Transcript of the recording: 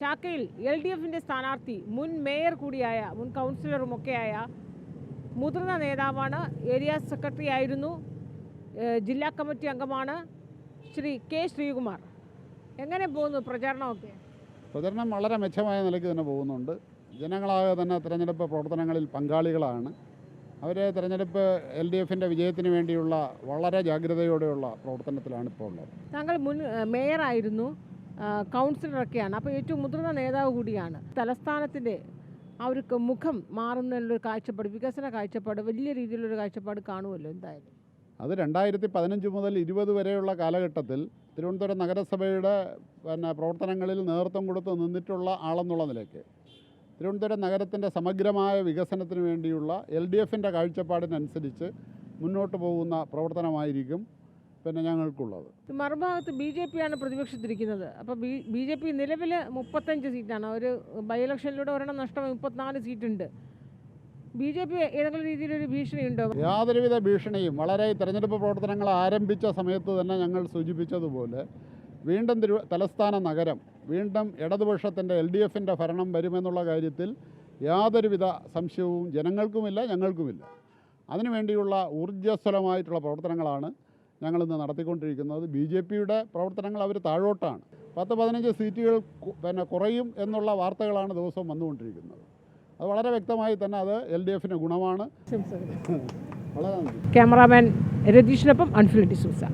ചാക്കയിൽ LDFിൻ്റെ സ്ഥാനാർത്ഥി മുൻ മേയർ കൂടിയായ മുൻ കൗൺസിലറുമൊക്കെയായ മുതിർന്ന നേതാവാണ്. ഏരിയ സെക്രട്ടറി ആയിരുന്നു, ജില്ലാ കമ്മിറ്റി അംഗമാണ് ശ്രീ കെ ശ്രീകുമാർ. എങ്ങനെ പോകുന്നു പ്രചാരണമൊക്കെ? പ്രചരണം വളരെ മെച്ചമായ നിലയ്ക്ക് തന്നെ പോകുന്നുണ്ട്. ജനങ്ങളാകെ തന്നെ തിരഞ്ഞെടുപ്പ് പ്രവർത്തനങ്ങളിൽ പങ്കാളികളാണ്. അവർ തിരഞ്ഞെടുപ്പ് LDFിൻ്റെ വിജയത്തിന് വേണ്ടിയുള്ള വളരെ ജാഗ്രതയോടെയുള്ള പ്രവർത്തനത്തിലാണ് ഇപ്പോൾ ഉള്ളത്. താങ്കൾ മുൻ മേയറായിരുന്നു, കൗൺസിലറൊക്കെയാണ്, അപ്പോൾ ഏറ്റവും മുതിർന്ന നേതാവ് കൂടിയാണ്. തലസ്ഥാനത്തിൻ്റെ ആ ഒരു മുഖം മാറുന്നതിലൊരു കാഴ്ചപ്പാട്, വികസന കാഴ്ചപ്പാട്, വലിയ രീതിയിലൊരു കാഴ്ചപ്പാട് കാണുമല്ലോ എന്തായാലും. അത് 2015 മുതൽ 20 വരെയുള്ള കാലഘട്ടത്തിൽ തിരുവനന്തപുരം നഗരസഭയുടെ പ്രവർത്തനങ്ങളിൽ നേതൃത്വം കൊടുത്ത് നിന്നിട്ടുള്ള ആളെന്നുള്ള നിലയ്ക്ക് തിരുവനന്തപുരം നഗരത്തിൻ്റെ സമഗ്രമായ വികസനത്തിന് വേണ്ടിയുള്ള LDFിൻ്റെ കാഴ്ചപ്പാടിനനുസരിച്ച് മുന്നോട്ട് പോകുന്ന പ്രവർത്തനമായിരിക്കും ഞങ്ങൾക്കുള്ളത്. മറുഭാഗത്ത് BJP ആണ് പ്രതിപക്ഷത്തിരിക്കുന്നത്. അപ്പോൾ BJP നിലവിൽ 35 സീറ്റാണ്. ഒരു ബൈ ഇലക്ഷനിലൂടെ ഒരെണ്ണം നഷ്ടമായി 34 സീറ്റുണ്ട്. BJP ഏതെങ്കിലും രീതിയിലൊരു ഭീഷണിയുണ്ടോ? യാതൊരുവിധ ഭീഷണിയും വളരെ തെരഞ്ഞെടുപ്പ് പ്രവർത്തനങ്ങൾ ആരംഭിച്ച സമയത്ത് തന്നെ ഞങ്ങൾ സൂചിപ്പിച്ചതുപോലെ വീണ്ടും തലസ്ഥാന നഗരം വീണ്ടും ഇടതുപക്ഷത്തിൻ്റെ LDFിൻ്റെ ഭരണം വരുമെന്നുള്ള കാര്യത്തിൽ യാതൊരുവിധ സംശയവും ജനങ്ങൾക്കുമില്ല, ഞങ്ങൾക്കുമില്ല. അതിനുവേണ്ടിയുള്ള ഊർജ്ജസ്വലമായിട്ടുള്ള പ്രവർത്തനങ്ങളാണ് ഞങ്ങളിന്ന് നടത്തിക്കൊണ്ടിരിക്കുന്നത്. BJPയുടെ പ്രവർത്തനങ്ങൾ അവർ താഴോട്ടാണ്. 10-15 സീറ്റുകൾ കുറയും എന്നുള്ള വാർത്തകളാണ് ദിവസവും വന്നുകൊണ്ടിരിക്കുന്നത്. അത് വളരെ വ്യക്തമായി തന്നെ അത് LDFിന് ഗുണമാണ്. ക്യാമറാമാൻ രതീഷിനൊപ്പം അൻഫിൽ ഡിസൂസ.